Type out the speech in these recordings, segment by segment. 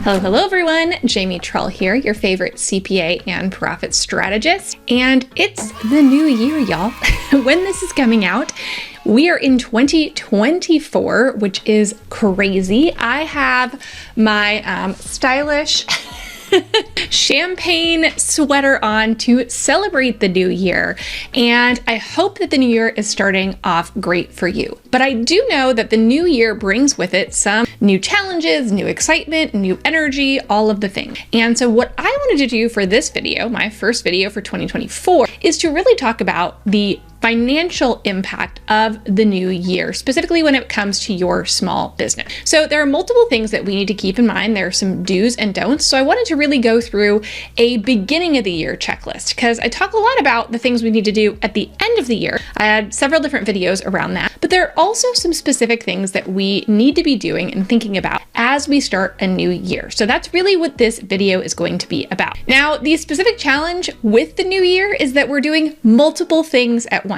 Hello everyone, Jamie Trull here, your favorite CPA and profit strategist. And it's the new year, y'all. When this is coming out, we are in 2024, which is crazy. I have my stylish champagne sweater on to celebrate the new year, and I hope that the new year is starting off great for you. But I do know that the new year brings with it some new challenges, new excitement, new energy, all of the things. And so what I wanted to do for this video, my first video for 2024, is to really talk about the financial impact of the new year, specifically when it comes to your small business. So there are multiple things that we need to keep in mind. There are some do's and don'ts. So I wanted to really go through a beginning of the year checklist because I talk a lot about the things we need to do at the end of the year. I had several different videos around that, but there are also some specific things that we need to be doing and thinking about as we start a new year. So that's really what this video is going to be about. Now, the specific challenge with the new year is that we're doing multiple things at once.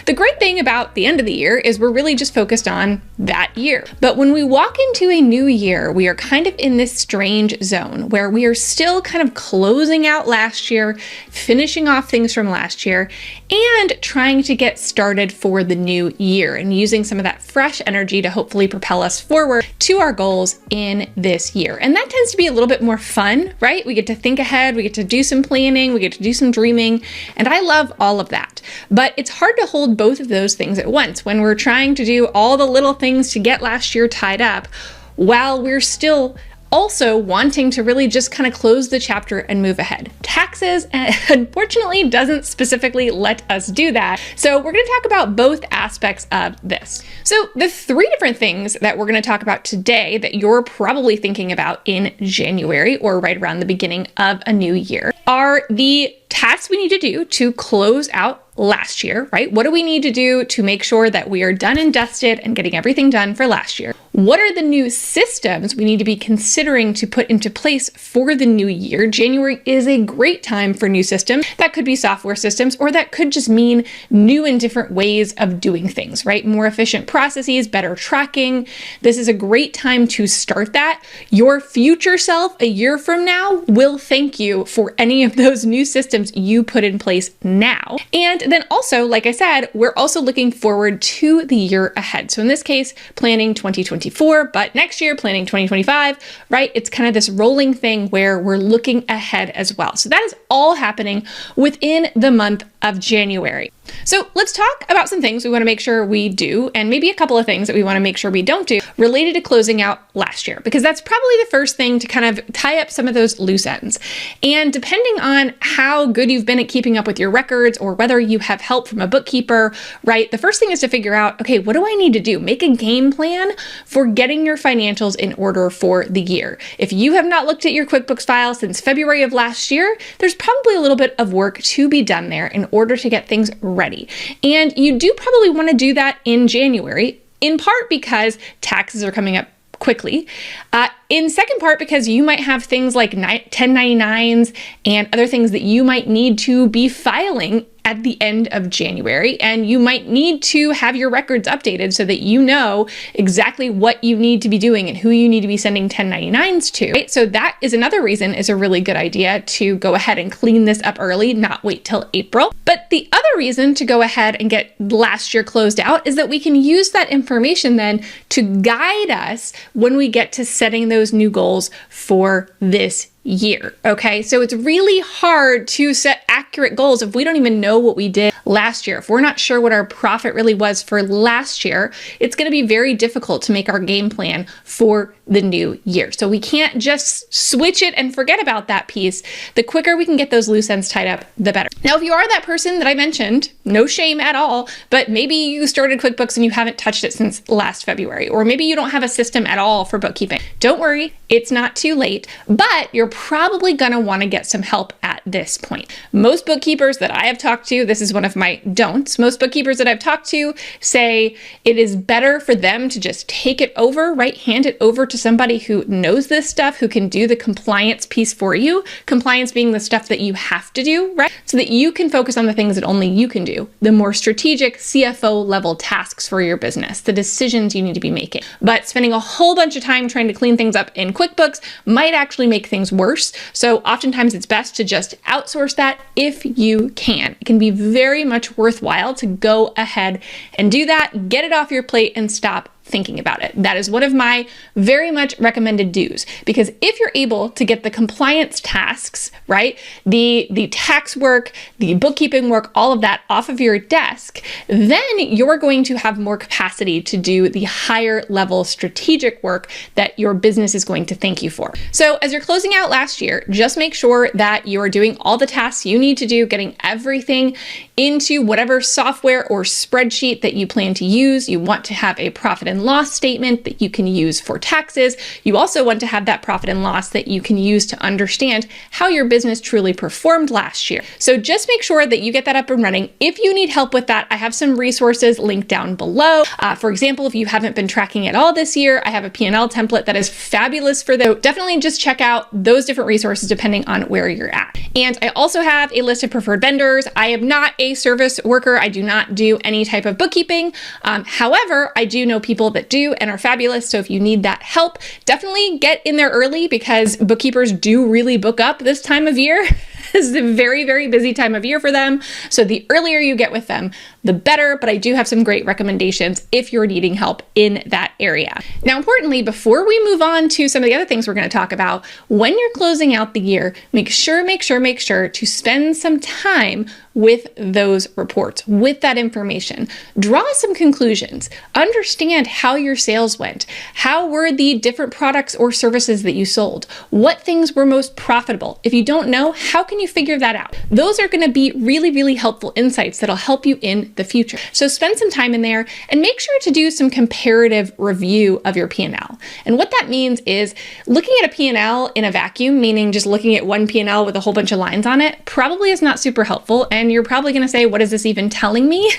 The great thing about the end of the year is we're really just focused on that year. But when we walk into a new year, we are kind of in this strange zone where we are still kind of closing out last year, finishing off things from last year, and trying to get started for the new year and using some of that fresh energy to hopefully propel us forward to our goals in this year. And that tends to be a little bit more fun, right? We get to think ahead, we get to do some planning, we get to do some dreaming, and I love all of that. But it's hard to hold both of those things at once when we're trying to do all the little things to get last year tied up while we're still also wanting to really just kind of close the chapter and move ahead. Taxes, unfortunately, doesn't specifically let us do that. So we're going to talk about both aspects of this. So the three different things that we're going to talk about today that you're probably thinking about in January or right around the beginning of a new year are the tasks we need to do to close out last year, right? What do we need to do to make sure that we are done and dusted and getting everything done for last year? What are the new systems we need to be considering to put into place for the new year? January is a great time for new systems. That could be software systems, or that could just mean new and different ways of doing things, right? More efficient processes, better tracking. This is a great time to start that. Your future self a year from now will thank you for any of those new systems you put in place now. And then also, like I said, we're also looking forward to the year ahead. So in this case, planning 2024, but next year, planning 2025, right? It's kind of this rolling thing where we're looking ahead as well. So that is all happening within the month of January. So let's talk about some things we want to make sure we do, and maybe a couple of things that we want to make sure we don't do related to closing out last year, because that's probably the first thing to kind of tie up some of those loose ends. And depending on how good you've been at keeping up with your records or whether you have help from a bookkeeper, right? The first thing is to figure out, okay, what do I need to do? Make a game plan for getting your financials in order for the year. If you have not looked at your QuickBooks file since February of last year, there's probably a little bit of work to be done there in order to get things ready. And you do probably want to do that in January, in part because taxes are coming up quickly. In second part, because you might have things like 1099s and other things that you might need to be filing at the end of January, and you might need to have your records updated so that you know exactly what you need to be doing and who you need to be sending 1099s to. Right? So that is another reason it's a really good idea to go ahead and clean this up early, not wait till April. But the other reason to go ahead and get last year closed out is that we can use that information then to guide us when we get to setting those new goals for this year. Okay, so it's really hard to set accurate goals if we don't even know what we did last year. If we're not sure what our profit really was for last year, it's going to be very difficult to make our game plan for the new year. So we can't just switch it and forget about that piece. The quicker we can get those loose ends tied up, the better. Now, if you are that person that I mentioned, no shame at all, but maybe you started QuickBooks and you haven't touched it since last February, or maybe you don't have a system at all for bookkeeping. Don't worry, it's not too late, but you're probably going to want to get some help at this point. Most bookkeepers that I have talked to, this is one of of my don'ts. Most bookkeepers that I've talked to say it is better for them to just take it over, right? Hand it over to somebody who knows this stuff, who can do the compliance piece for you. Compliance being the stuff that you have to do, right? So that you can focus on the things that only you can do, the more strategic CFO level tasks for your business, the decisions you need to be making. But spending a whole bunch of time trying to clean things up in QuickBooks might actually make things worse. So oftentimes it's best to just outsource that if you can. It can be very much worthwhile to go ahead and do that, get it off your plate and stop thinking about it. That is one of my very much recommended do's, because if you're able to get the compliance tasks, right, the tax work, the bookkeeping work, all of that off of your desk, then you're going to have more capacity to do the higher level strategic work that your business is going to thank you for. So as you're closing out last year, just make sure that you're doing all the tasks you need to do, getting everything into whatever software or spreadsheet that you plan to use. You want to have a profit and loss statement that you can use for taxes. You also want to have that profit and loss that you can use to understand how your business truly performed last year. So just make sure that you get that up and running. If you need help with that, I have some resources linked down below. For example, if you haven't been tracking at all this year, I have a P&L template that is fabulous for that. So definitely just check out those different resources depending on where you're at. And I also have a list of preferred vendors. I am not a service worker. I do not do any type of bookkeeping. However, I do know people that do and are fabulous. So if you need that help, definitely get in there early, because bookkeepers do really book up this time of year. This is a very, very busy time of year for them. So the earlier you get with them, the better. But I do have some great recommendations if you're needing help in that area. Now, importantly, before we move on to some of the other things we're going to talk about, when you're closing out the year, make sure to spend some time with those reports, with that information. Draw some conclusions. Understand how your sales went. How were the different products or services that you sold? What things were most profitable? If you don't know, how can you figure that out? Those are going to be really, really helpful insights that'll help you in the future. So spend some time in there and make sure to do some comparative review of your P&L. And what that means is looking at a P&L in a vacuum, meaning just looking at one P&L with a whole bunch of lines on it, probably is not super helpful. And you're probably going to say, what is this even telling me?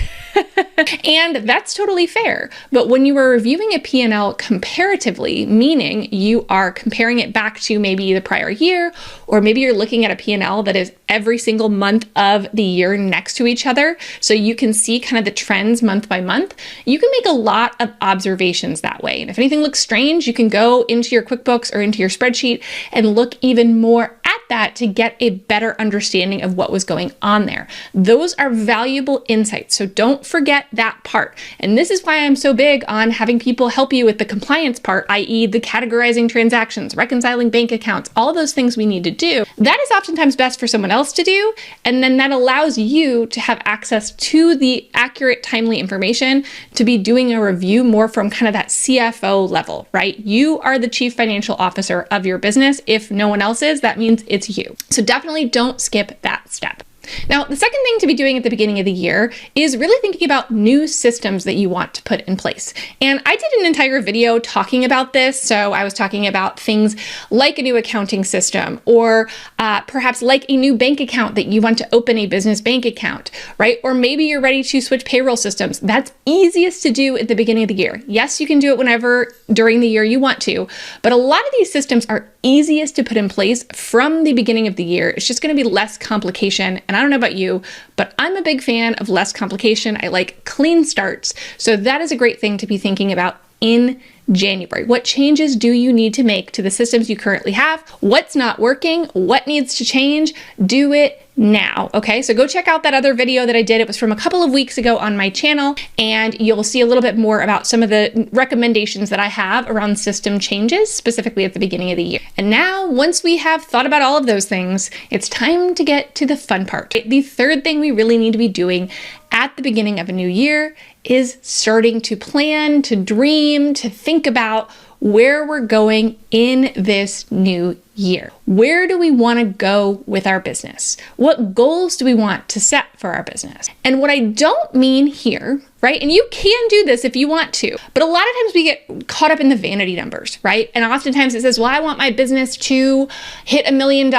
And that's totally fair. But when you are reviewing a P&L comparatively, meaning you are comparing it back to maybe the prior year, or maybe you're looking at a P&L that is every single month of the year next to each other, so you can see kind of the trends month by month, you can make a lot of observations that way. And if anything looks strange, you can go into your QuickBooks or into your spreadsheet and look even more at that to get a better understanding of what was going on there. Those are valuable insights, so don't forget that part. And this is why I'm so big on having people help you with the compliance part, i.e. the categorizing transactions, reconciling bank accounts, all those things we need to do. That is oftentimes best for someone else to do, and then that allows you to have access to the accurate, timely information to be doing a review more from kind of that CFO level, right? You are the chief financial officer of your business. If no one else is, that means it's you. So definitely don't skip that step. Now, the second thing to be doing at the beginning of the year is really thinking about new systems that you want to put in place. And I did an entire video talking about this. So I was talking about things like a new accounting system, or perhaps like a new bank account that you want to open a business bank account, right? Or maybe you're ready to switch payroll systems. That's easiest to do at the beginning of the year. Yes, you can do it whenever during the year you want to, but a lot of these systems are easiest to put in place from the beginning of the year. It's just going to be less complication. And I don't know about you, but I'm a big fan of less complication. I like clean starts. So that is a great thing to be thinking about in January. What changes do you need to make to the systems you currently have? What's not working? What needs to change? Do it now. Okay, so go check out that other video that I did. It was from a couple of weeks ago on my channel, and you'll see a little bit more about some of the recommendations that I have around system changes, specifically at the beginning of the year. And now, once we have thought about all of those things, it's time to get to the fun part. The third thing we really need to be doing at the beginning of a new year is starting to plan, to dream, to think about where we're going in this new year. Where do we want to go with our business? What goals do we want to set for our business? And what I don't mean here, right? And you can do this if you want to, but a lot of times we get caught up in the vanity numbers, right? And oftentimes it says, well, I want my business to hit $1 million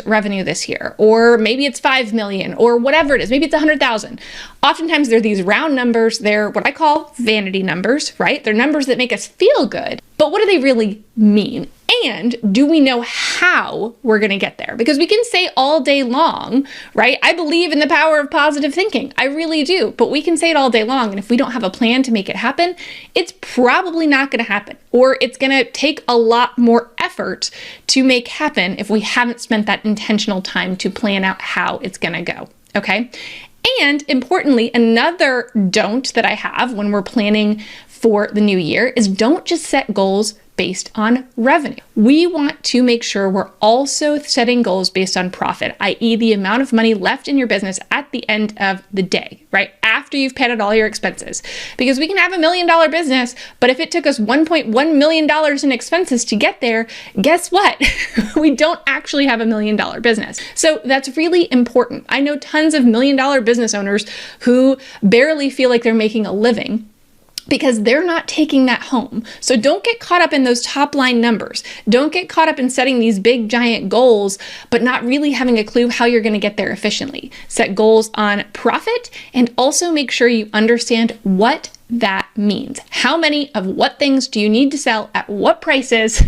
revenue this year, or maybe it's 5 million, or whatever it is. Maybe it's 100,000. Oftentimes they're these round numbers. They're what I call vanity numbers, right? They're numbers that make us feel good, but what do they really mean? And do we know how we're going to get there? Because we can say all day long, right? I believe in the power of positive thinking. I really do. But we can say it all day long. And if we don't have a plan to make it happen, it's probably not going to happen. Or it's going to take a lot more effort to make happen if we haven't spent that intentional time to plan out how it's going to go. Okay? And importantly, another don't that I have when we're planning for the new year is don't just set goals based on revenue. We want to make sure we're also setting goals based on profit, i.e. the amount of money left in your business at the end of the day, right? After you've paid out all your expenses. Because we can have $1 million business, but if it took us $1.1 million in expenses to get there, guess what? We don't actually have $1 million business. So that's really important. I know tons of $1 million business owners who barely feel like they're making a living because they're not taking that home. So don't get caught up in those top line numbers. Don't get caught up in setting these big giant goals, but not really having a clue how you're going to get there efficiently. Set goals on profit and also make sure you understand what that means. How many of what things do you need to sell at what prices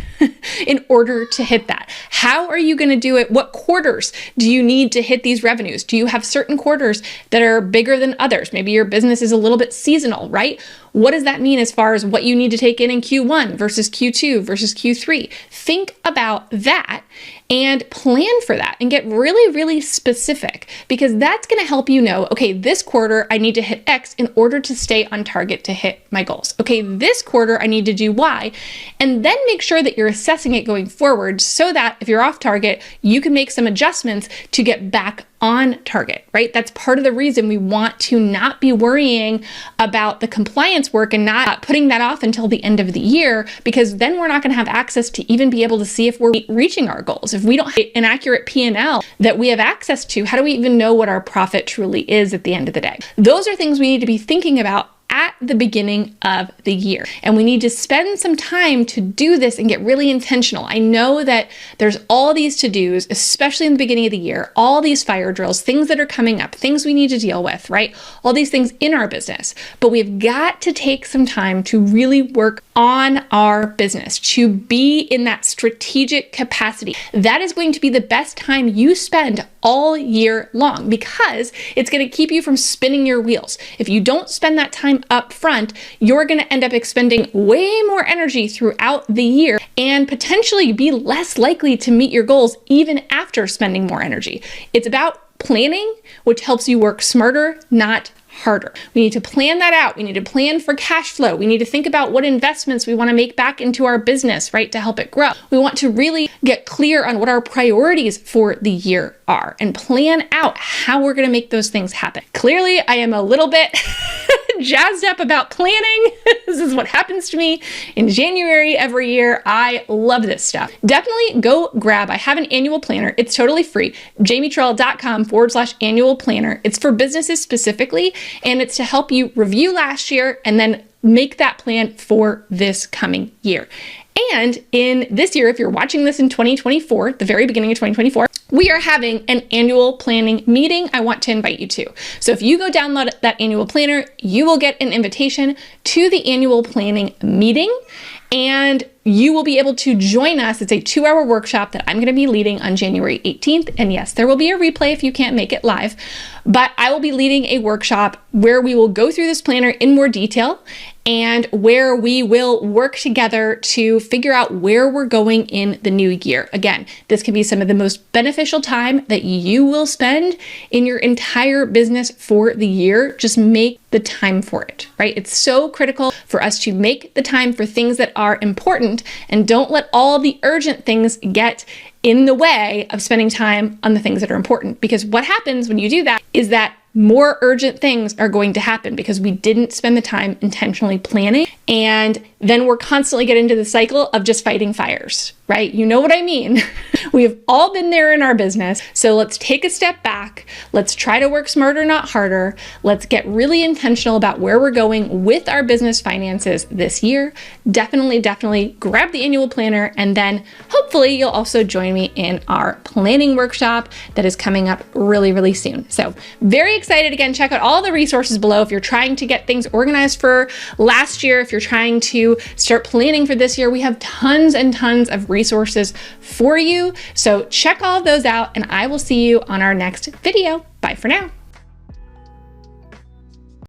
in order to hit that? How are you going to do it? What quarters do you need to hit these revenues? Do you have certain quarters that are bigger than others? Maybe your business is a little bit seasonal, right? What does that mean as far as what you need to take in Q1 versus Q2 versus Q3? Think about that and plan for that and get really, really specific, because that's going to help you know, okay, this quarter I need to hit X in order to stay on target to hit my goals. Okay, this quarter I need to do Y, and then make sure that you're assessing it going forward so that if you're off target, you can make some adjustments to get back on target, right? That's part of the reason we want to not be worrying about the compliance work and not putting that off until the end of the year, because then we're not going to have access to even be able to see if we're reaching our goals. If we don't have an accurate P&L that we have access to, how do we even know what our profit truly is at the end of the day? Those are things we need to be thinking about at the beginning of the year. And we need to spend some time to do this and get really intentional. I know that there's all these to-dos, especially in the beginning of the year, all these fire drills, things that are coming up, things we need to deal with, right? All these things in our business. But we've got to take some time to really work on our business, to be in that strategic capacity. That is going to be the best time you spend all year long, because it's going to keep you from spinning your wheels. If you don't spend that time up front, you're going to end up expending way more energy throughout the year and potentially be less likely to meet your goals even after spending more energy. It's about planning, which helps you work smarter, not harder. We need to plan that out. We need to plan for cash flow. We need to think about what investments we want to make back into our business, right, to help it grow. We want to really get clear on what our priorities for the year are and plan out how we're going to make those things happen. Clearly, I am a little bit jazzed up about planning. This is what happens to me in January every year. I love this stuff. Definitely go grab. I have an annual planner. It's totally free. JamieTrull.com/annual planner. It's for businesses specifically, and it's to help you review last year and then make that plan for this coming year. And in this year, if you're watching this in 2024, the very beginning of 2024, we are having an annual planning meeting I want to invite you to. So if you go download that annual planner, you will get an invitation to the annual planning meeting, and you will be able to join us. It's a 2-hour workshop that I'm going to be leading on January 18th. And yes, there will be a replay if you can't make it live, but I will be leading a workshop where we will go through this planner in more detail and where we will work together to figure out where we're going in the new year. Again, this can be some of the most beneficial time that you will spend in your entire business for the year. Just make the time for it, right? It's so critical for us to make the time for things that are important and don't let all the urgent things get in the way of spending time on the things that are important. Because what happens when you do that is that more urgent things are going to happen because we didn't spend the time intentionally planning. And then we're constantly getting into the cycle of just fighting fires. right? You know what I mean. We have all been there in our business. So let's take a step back. Let's try to work smarter, not harder. Let's get really intentional about where we're going with our business finances this year. Definitely grab the annual planner, and then hopefully you'll also join me in our planning workshop that is coming up really soon. So very excited. Again, check out all the resources below if you're trying to get things organized for last year, if you're trying to start planning for this year. We have tons and tons of resources for you. So check all of those out, and I will see you on our next video. Bye for now.